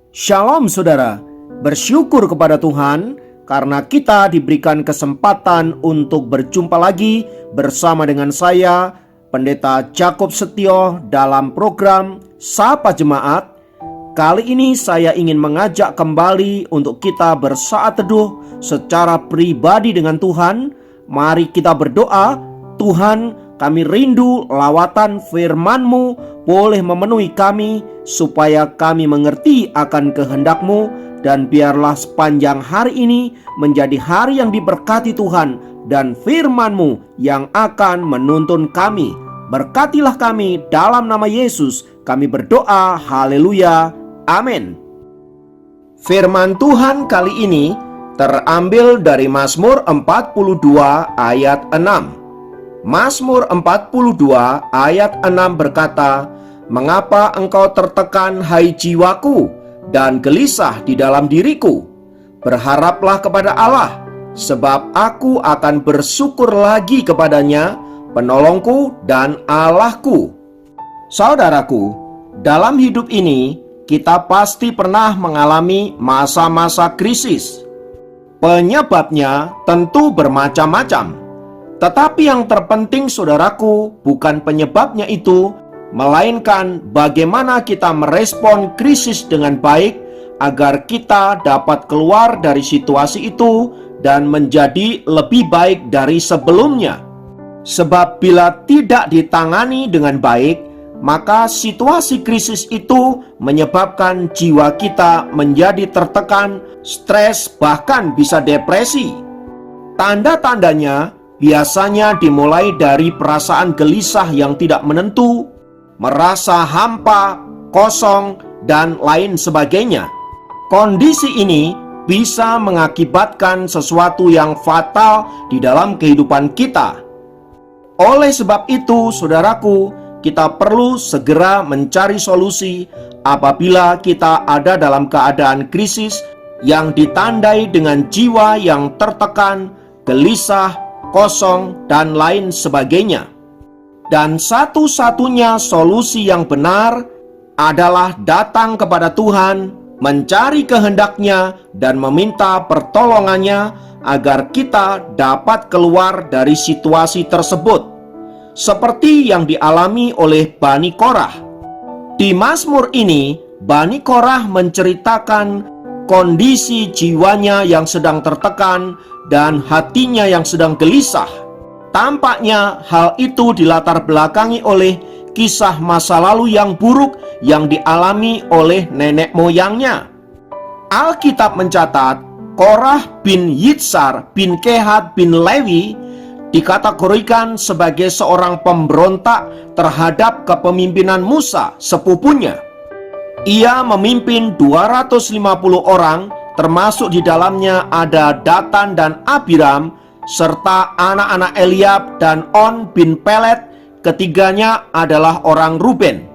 Shalom saudara, bersyukur kepada Tuhan karena kita diberikan kesempatan untuk berjumpa lagi bersama dengan saya, Pendeta Jakob Setio dalam program Sapa Jemaat. Kali ini saya ingin mengajak kembali untuk kita bersaat teduh secara pribadi dengan Tuhan. Mari kita berdoa. Tuhan, kami rindu lawatan firman-Mu boleh memenuhi kami supaya kami mengerti akan kehendak-Mu, dan biarlah sepanjang hari ini menjadi hari yang diberkati Tuhan dan firman-Mu yang akan menuntun kami. Berkatilah kami dalam nama Yesus kami berdoa, haleluya, amin. Firman Tuhan kali ini terambil dari Mazmur 42 ayat 6. Mazmur 42 ayat 6 berkata, "Mengapa engkau tertekan, hai jiwaku, dan gelisah di dalam diriku? Berharaplah kepada Allah, sebab aku akan bersyukur lagi kepadanya, penolongku dan Allahku." Saudaraku, dalam hidup ini kita pasti pernah mengalami masa-masa krisis. Penyebabnya tentu bermacam-macam. Tetapi yang terpenting saudaraku, bukan penyebabnya itu, melainkan bagaimana kita merespon krisis dengan baik agar kita dapat keluar dari situasi itu dan menjadi lebih baik dari sebelumnya. Sebab bila tidak ditangani dengan baik, maka situasi krisis itu menyebabkan jiwa kita menjadi tertekan, stres, bahkan bisa depresi. Tanda-tandanya biasanya dimulai dari perasaan gelisah yang tidak menentu, merasa hampa, kosong, dan lain sebagainya. Kondisi ini bisa mengakibatkan sesuatu yang fatal di dalam kehidupan kita. Oleh sebab itu, saudaraku, kita perlu segera mencari solusi apabila kita ada dalam keadaan krisis yang ditandai dengan jiwa yang tertekan, gelisah, kosong, dan lain sebagainya. Dan satu-satunya solusi yang benar adalah datang kepada Tuhan, mencari kehendak-Nya, dan meminta pertolongannya agar kita dapat keluar dari situasi tersebut, seperti yang dialami oleh Bani Korah. Di Mazmur ini, Bani Korah menceritakan kondisi jiwanya yang sedang tertekan dan hatinya yang sedang gelisah. Tampaknya hal itu dilatar belakangi oleh kisah masa lalu yang buruk yang dialami oleh nenek moyangnya. Alkitab mencatat, Korah bin Yitsar bin Kehat bin Lewi dikategorikan sebagai seorang pemberontak terhadap kepemimpinan Musa, sepupunya. Ia memimpin 250 orang, termasuk di dalamnya ada Datan dan Abiram, serta anak-anak Eliab dan On bin Pelet. Ketiganya adalah orang Ruben.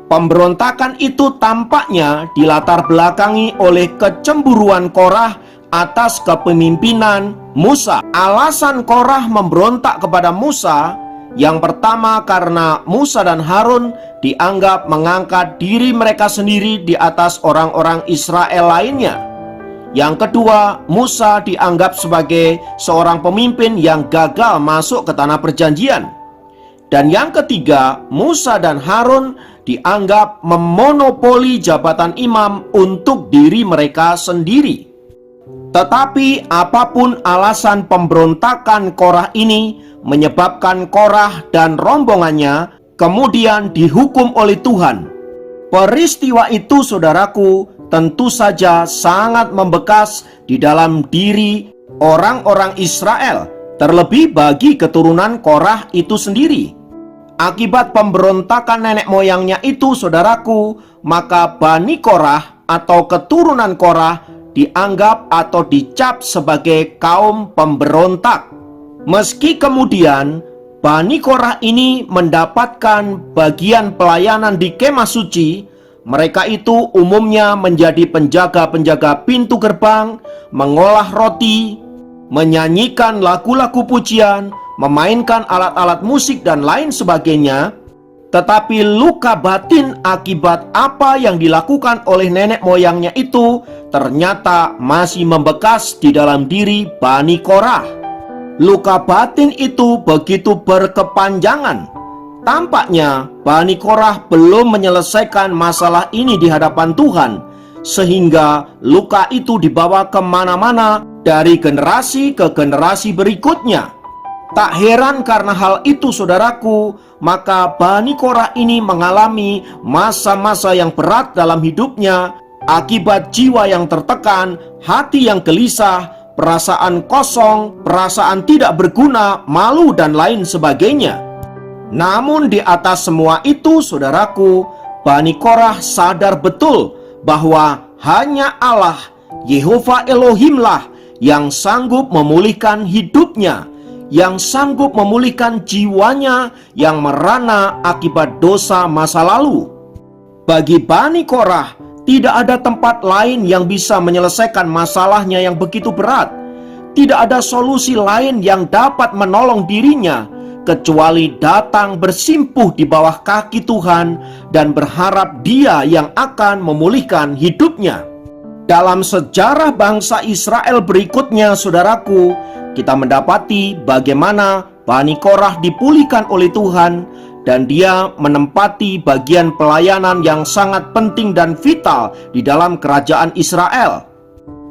Pemberontakan itu tampaknya dilatar belakangi oleh kecemburuan Korah atas kepemimpinan Musa. Alasan Korah memberontak kepada Musa, yang pertama karena Musa dan Harun dianggap mengangkat diri mereka sendiri di atas orang-orang Israel lainnya. Yang kedua, Musa dianggap sebagai seorang pemimpin yang gagal masuk ke tanah perjanjian. Dan yang ketiga, Musa dan Harun dianggap memonopoli jabatan imam untuk diri mereka sendiri. Tetapi apapun alasan pemberontakan Korah ini, menyebabkan Korah dan rombongannya kemudian dihukum oleh Tuhan. Peristiwa itu, saudaraku, tentu saja sangat membekas di dalam diri orang-orang Israel, terlebih bagi keturunan Korah itu sendiri. Akibat pemberontakan nenek moyangnya itu, saudaraku, maka Bani Korah atau keturunan Korah dianggap atau dicap sebagai kaum pemberontak. Meski kemudian Bani Korah ini mendapatkan bagian pelayanan di kemah suci, mereka itu umumnya menjadi penjaga-penjaga pintu gerbang, mengolah roti, menyanyikan lagu-lagu pujian, memainkan alat-alat musik dan lain sebagainya. Tetapi luka batin akibat apa yang dilakukan oleh nenek moyangnya itu ternyata masih membekas di dalam diri Bani Korah. Luka batin itu begitu berkepanjangan. Tampaknya Bani Korah belum menyelesaikan masalah ini di hadapan Tuhan, sehingga luka itu dibawa kemana-mana dari generasi ke generasi berikutnya. Tak heran karena hal itu, saudaraku, maka Bani Korah ini mengalami masa-masa yang berat dalam hidupnya akibat jiwa yang tertekan, hati yang gelisah, perasaan kosong, perasaan tidak berguna, malu, dan lain sebagainya. Namun di atas semua itu, saudaraku, Bani Korah sadar betul bahwa hanya Allah, Yehova Elohimlah, yang sanggup memulihkan hidupnya, yang sanggup memulihkan jiwanya yang merana akibat dosa masa lalu. Bagi Bani Korah, tidak ada tempat lain yang bisa menyelesaikan masalahnya yang begitu berat. Tidak ada solusi lain yang dapat menolong dirinya kecuali datang bersimpuh di bawah kaki Tuhan dan berharap Dia yang akan memulihkan hidupnya. Dalam sejarah bangsa Israel berikutnya, saudaraku, kita mendapati bagaimana Bani Korah dipulihkan oleh Tuhan dan dia menempati bagian pelayanan yang sangat penting dan vital di dalam kerajaan Israel.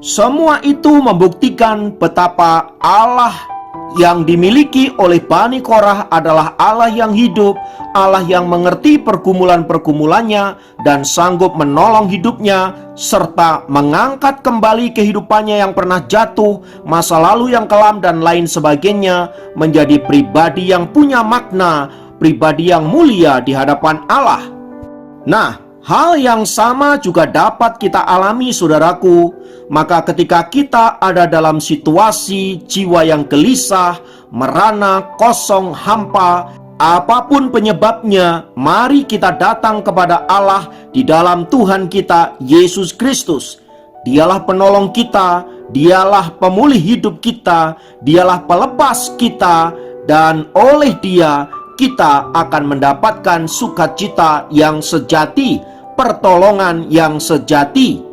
Semua itu membuktikan betapa Allah yang dimiliki oleh Bani Korah adalah Allah yang hidup, Allah yang mengerti pergumulan-pergumulannya dan sanggup menolong hidupnya, serta mengangkat kembali kehidupannya yang pernah jatuh, masa lalu yang kelam, dan lain sebagainya, menjadi pribadi yang punya makna, pribadi yang mulia di hadapan Allah. Nah, hal yang sama juga dapat kita alami, saudaraku. Maka ketika kita ada dalam situasi jiwa yang gelisah, merana, kosong, hampa, apapun penyebabnya, mari kita datang kepada Allah di dalam Tuhan kita, Yesus Kristus. Dialah penolong kita, Dialah pemulih hidup kita, Dialah pelepas kita, dan oleh Dia kita akan mendapatkan sukacita yang sejati, pertolongan yang sejati.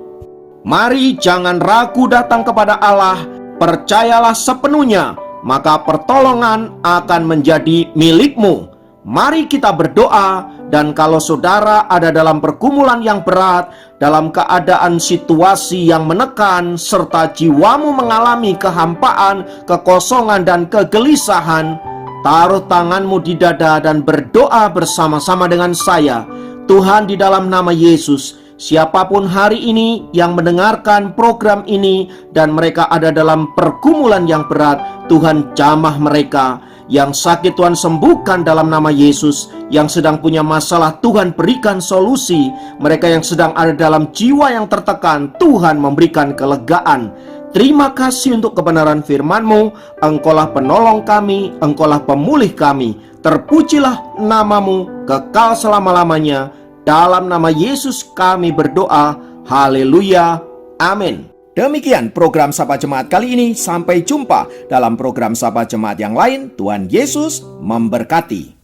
Mari jangan ragu datang kepada Allah, percayalah sepenuhnya, maka pertolongan akan menjadi milikmu. Mari kita berdoa, dan kalau saudara ada dalam pergumulan yang berat, dalam keadaan situasi yang menekan, serta jiwamu mengalami kehampaan, kekosongan, dan kegelisahan, taruh tanganmu di dada dan berdoa bersama-sama dengan saya. Tuhan, di dalam nama Yesus, siapapun hari ini yang mendengarkan program ini dan mereka ada dalam pergumulan yang berat, Tuhan jamah mereka. Yang sakit Tuhan sembuhkan dalam nama Yesus. Yang sedang punya masalah Tuhan berikan solusi. Mereka yang sedang ada dalam jiwa yang tertekan, Tuhan memberikan kelegaan. Terima kasih untuk kebenaran firman-Mu. Engkaulah penolong kami, Engkaulah pemulih kami. Terpujilah nama-Mu kekal selama-lamanya. Dalam nama Yesus kami berdoa. Haleluya. Amin. Demikian program Sapa Jemaat kali ini. Sampai jumpa dalam program Sapa Jemaat yang lain. Tuhan Yesus memberkati.